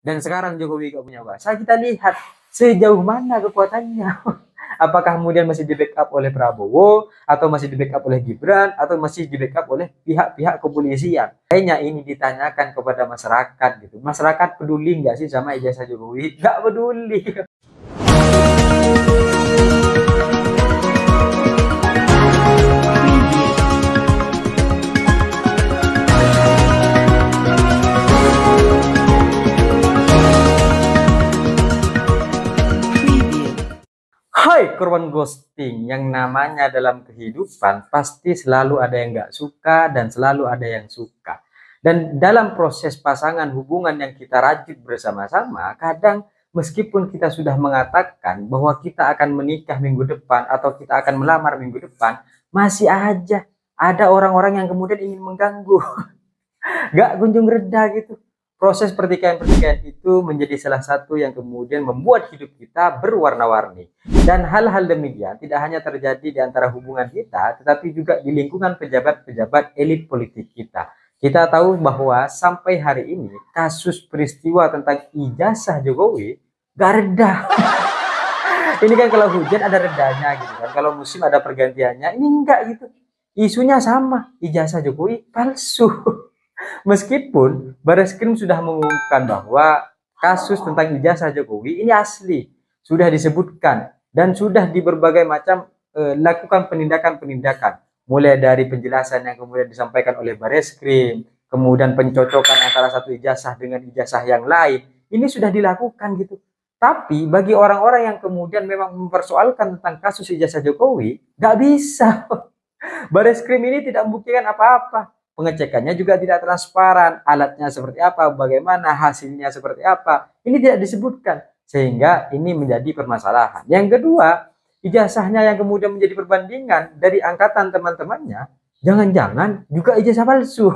Dan sekarang Jokowi gak punya bahasa, kita lihat sejauh mana kekuatannya. Apakah kemudian masih di backup oleh Prabowo, atau masih di backup oleh Gibran, atau masih di backup oleh pihak-pihak kepolisian. Kayaknya ini ditanyakan kepada masyarakat gitu. Masyarakat peduli nggak sih sama ijazah Jokowi? Nggak peduli. Hai korban ghosting, yang namanya dalam kehidupan pasti selalu ada yang nggak suka dan selalu ada yang suka. Dan dalam proses pasangan hubungan yang kita rajut bersama-sama, kadang meskipun kita sudah mengatakan bahwa kita akan menikah minggu depan atau kita akan melamar minggu depan, masih aja ada orang-orang yang kemudian ingin mengganggu. Nggak kunjung reda gitu. Proses pertikaian-pertikaian itu menjadi salah satu yang kemudian membuat hidup kita berwarna-warni. Dan hal-hal demikian tidak hanya terjadi di antara hubungan kita, tetapi juga di lingkungan pejabat-pejabat elit politik kita. Kita tahu bahwa sampai hari ini kasus peristiwa tentang ijazah Jokowi gak reda. Ini kan kalau hujan ada redanya gitu kan, kalau musim ada pergantiannya, ini enggak gitu. Isunya sama, ijazah Jokowi palsu. Meskipun Barreskrim sudah mengumumkan bahwa kasus tentang ijazah Jokowi ini asli, sudah disebutkan dan sudah di berbagai macam lakukan penindakan-penindakan, mulai dari penjelasan yang kemudian disampaikan oleh Barreskrim, kemudian pencocokan antara satu ijazah dengan ijazah yang lain, ini sudah dilakukan gitu. Tapi bagi orang-orang yang kemudian memang mempersoalkan tentang kasus ijazah Jokowi, nggak bisa. Barreskrim ini tidak membuktikan apa-apa. Pengecekannya juga tidak transparan, alatnya seperti apa, bagaimana hasilnya seperti apa, ini tidak disebutkan, sehingga ini menjadi permasalahan. Yang kedua, ijazahnya yang kemudian menjadi perbandingan dari angkatan teman-temannya, jangan-jangan juga ijazah palsu.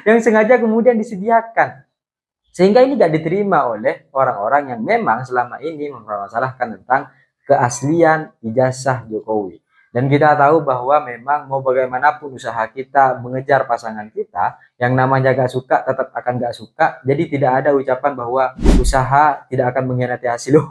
Yang sengaja kemudian disediakan, sehingga ini tidak diterima oleh orang-orang yang memang selama ini mempermasalahkan tentang keaslian ijazah Jokowi. Dan kita tahu bahwa memang mau bagaimanapun usaha kita mengejar pasangan kita, yang namanya gak suka tetap akan gak suka. Jadi tidak ada ucapan bahwa usaha tidak akan mengkhianati hasil.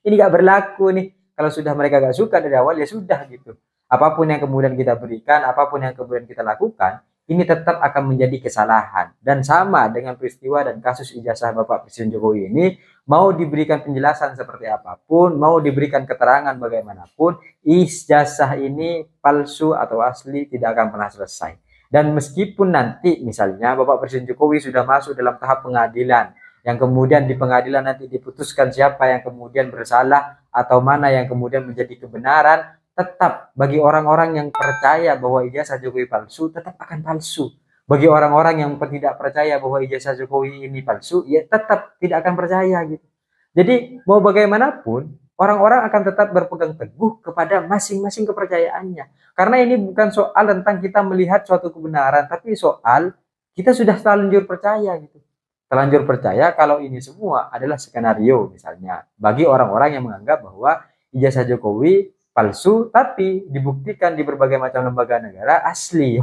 Ini gak berlaku nih. Kalau sudah mereka gak suka dari awal, ya sudah gitu. Apapun yang kemudian kita berikan, apapun yang kemudian kita lakukan, ini tetap akan menjadi kesalahan. Dan sama dengan peristiwa dan kasus ijazah Bapak Presiden Jokowi ini, mau diberikan penjelasan seperti apapun, mau diberikan keterangan bagaimanapun, ijazah ini palsu atau asli tidak akan pernah selesai. Dan meskipun nanti misalnya Bapak Presiden Jokowi sudah masuk dalam tahap pengadilan, yang kemudian di pengadilan nanti diputuskan siapa yang kemudian bersalah atau mana yang kemudian menjadi kebenaran, tetap bagi orang-orang yang percaya bahwa ijazah Jokowi palsu, tetap akan palsu. Bagi orang-orang yang tidak percaya bahwa ijazah Jokowi ini palsu, ya tetap tidak akan percaya gitu. Jadi mau bagaimanapun, orang-orang akan tetap berpegang teguh kepada masing-masing kepercayaannya. Karena ini bukan soal tentang kita melihat suatu kebenaran, tapi soal kita sudah terlanjur percaya gitu. Terlanjur percaya kalau ini semua adalah skenario misalnya. Bagi orang-orang yang menganggap bahwa ijazah Jokowi palsu, tapi dibuktikan di berbagai macam lembaga negara asli.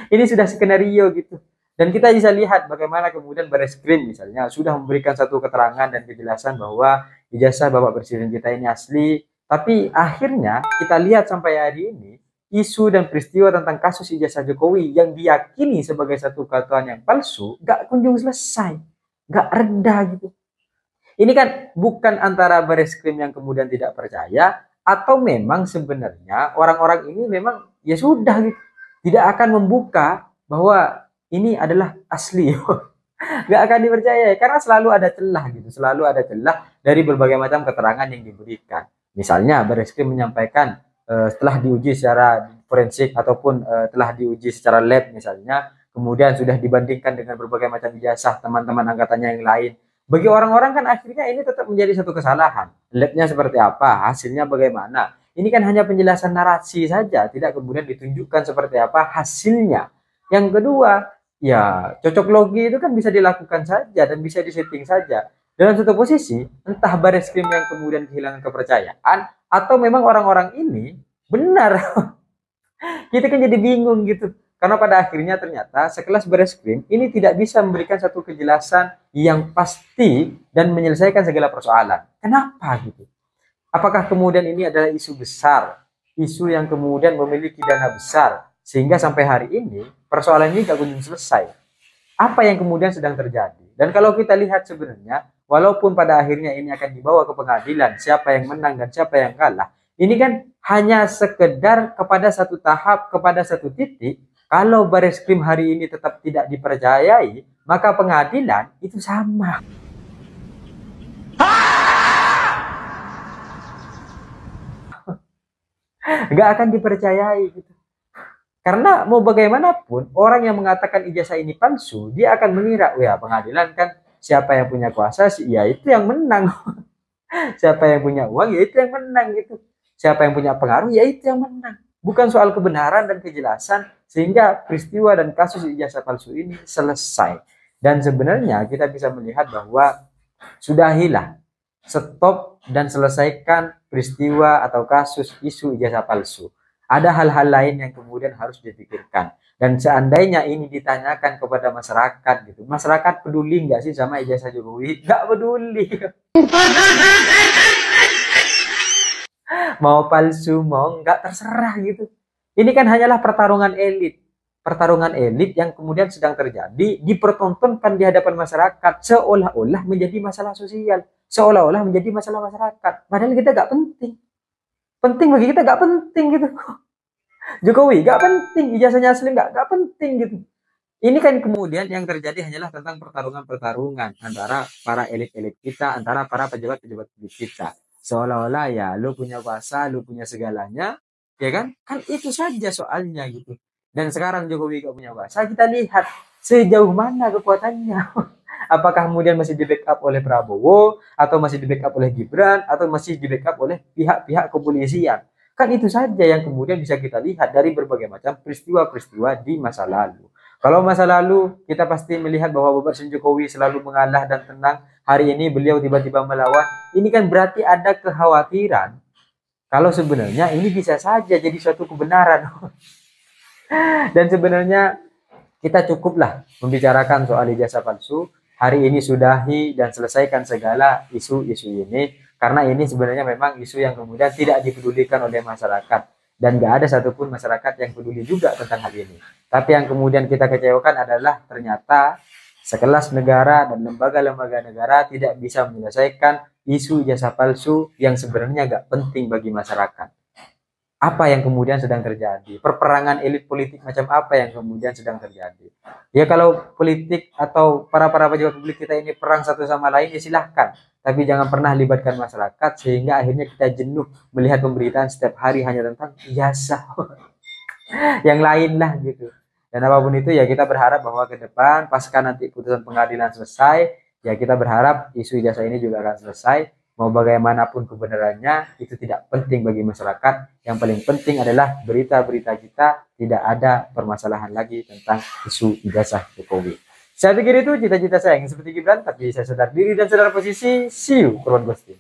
Ini sudah skenario gitu. Dan kita bisa lihat bagaimana kemudian Barreskrim misalnya sudah memberikan satu keterangan dan kejelasan bahwa ijazah Bapak Presiden kita ini asli. Tapi akhirnya kita lihat sampai hari ini, isu dan peristiwa tentang kasus ijazah Jokowi yang diyakini sebagai satu ketentuan yang palsu, gak kunjung selesai. Gak reda gitu. Ini kan bukan antara Barreskrim yang kemudian tidak percaya, atau memang sebenarnya orang-orang ini memang ya sudah gitu, tidak akan membuka bahwa ini adalah asli. Nggak akan dipercaya karena selalu ada celah gitu, selalu ada celah dari berbagai macam keterangan yang diberikan. Misalnya Barreskrim menyampaikan setelah diuji secara forensik ataupun telah diuji secara lab misalnya, kemudian sudah dibandingkan dengan berbagai macam ijazah teman-teman angkatannya yang lain. Bagi orang-orang kan akhirnya ini tetap menjadi satu kesalahan. Labnya seperti apa, hasilnya bagaimana. Ini kan hanya penjelasan narasi saja, tidak kemudian ditunjukkan seperti apa hasilnya. Yang kedua, ya cocok logi itu kan bisa dilakukan saja dan bisa disetting saja. Dalam satu posisi, entah Barreskrim yang kemudian kehilangan kepercayaan, atau memang orang-orang ini benar. Kita kan jadi bingung gitu. Karena pada akhirnya ternyata sekelas Bareskrim ini tidak bisa memberikan satu kejelasan yang pasti dan menyelesaikan segala persoalan. Kenapa gitu? Apakah kemudian ini adalah isu besar, isu yang kemudian memiliki dana besar, sehingga sampai hari ini persoalan ini gak kunjung selesai? Apa yang kemudian sedang terjadi? Dan kalau kita lihat sebenarnya, walaupun pada akhirnya ini akan dibawa ke pengadilan, siapa yang menang dan siapa yang kalah, ini kan hanya sekedar kepada satu tahap, kepada satu titik. Kalau Bareskrim hari ini tetap tidak dipercayai, maka pengadilan itu sama. Nggak akan dipercayai gitu. Karena mau bagaimanapun, orang yang mengatakan ijazah ini palsu, dia akan mengira, ya pengadilan kan siapa yang punya kuasa, ya itu yang menang. Siapa yang punya uang, ya itu yang menang gitu. Siapa yang punya pengaruh, ya itu yang menang. Bukan soal kebenaran dan kejelasan, sehingga peristiwa dan kasus ijazah palsu ini selesai. Dan sebenarnya kita bisa melihat bahwa sudahilah, stop dan selesaikan peristiwa atau kasus isu ijazah palsu. Ada hal-hal lain yang kemudian harus dipikirkan. Dan seandainya ini ditanyakan kepada masyarakat gitu, masyarakat peduli nggak sih sama ijazah Jokowi? Nggak peduli. Mau palsu, mau nggak, terserah gitu. Ini kan hanyalah pertarungan elit. Pertarungan elit yang kemudian sedang terjadi, dipertontonkan di hadapan masyarakat, seolah-olah menjadi masalah sosial, seolah-olah menjadi masalah masyarakat. Padahal kita nggak penting. Penting bagi kita nggak penting gitu. Jokowi nggak penting, ijazahnya asli nggak penting gitu. Ini kan kemudian yang terjadi hanyalah tentang pertarungan-pertarungan antara para elit-elit kita, antara para pejabat-pejabat publik kita. Seolah-olah ya lu punya kuasa, lu punya segalanya, ya kan? Kan itu saja soalnya gitu. Dan sekarang Jokowi gak punya kuasa, kita lihat sejauh mana kekuatannya. Apakah kemudian masih di backup oleh Prabowo, atau masih di backup oleh Gibran, atau masih di backup oleh pihak-pihak kepolisian. Kan itu saja yang kemudian bisa kita lihat dari berbagai macam peristiwa-peristiwa di masa lalu. Kalau masa lalu kita pasti melihat bahwa Bapak Presiden Jokowi selalu mengalah dan tenang, hari ini beliau tiba-tiba melawan. Ini kan berarti ada kekhawatiran kalau sebenarnya ini bisa saja jadi suatu kebenaran. Dan sebenarnya kita cukuplah membicarakan soal ijazah palsu. Hari ini sudahi dan selesaikan segala isu-isu ini. Karena ini sebenarnya memang isu yang kemudian tidak dipedulikan oleh masyarakat. Dan gak ada satupun masyarakat yang peduli juga tentang hal ini. Tapi yang kemudian kita kecewakan adalah ternyata sekelas negara dan lembaga-lembaga negara tidak bisa menyelesaikan isu ijazah palsu yang sebenarnya gak penting bagi masyarakat. Apa yang kemudian sedang terjadi? Perperangan elit politik macam apa yang kemudian sedang terjadi? Ya kalau politik atau para pejabat publik kita ini perang satu sama lain, ya silahkan. Tapi jangan pernah libatkan masyarakat sehingga akhirnya kita jenuh melihat pemberitaan setiap hari hanya tentang ijazah. Yang lain lah gitu. Dan apapun itu ya kita berharap bahwa ke depan pasca nanti putusan pengadilan selesai, ya kita berharap isu ijazah ini juga akan selesai. Mau bagaimanapun kebenarannya itu tidak penting bagi masyarakat. Yang paling penting adalah berita-berita kita tidak ada permasalahan lagi tentang isu ijazah Jokowi. Saya pikir itu cita-cita saya yang seperti Gibran, tapi saya sadar diri dan sadar posisi. See you, Korban Ghosting.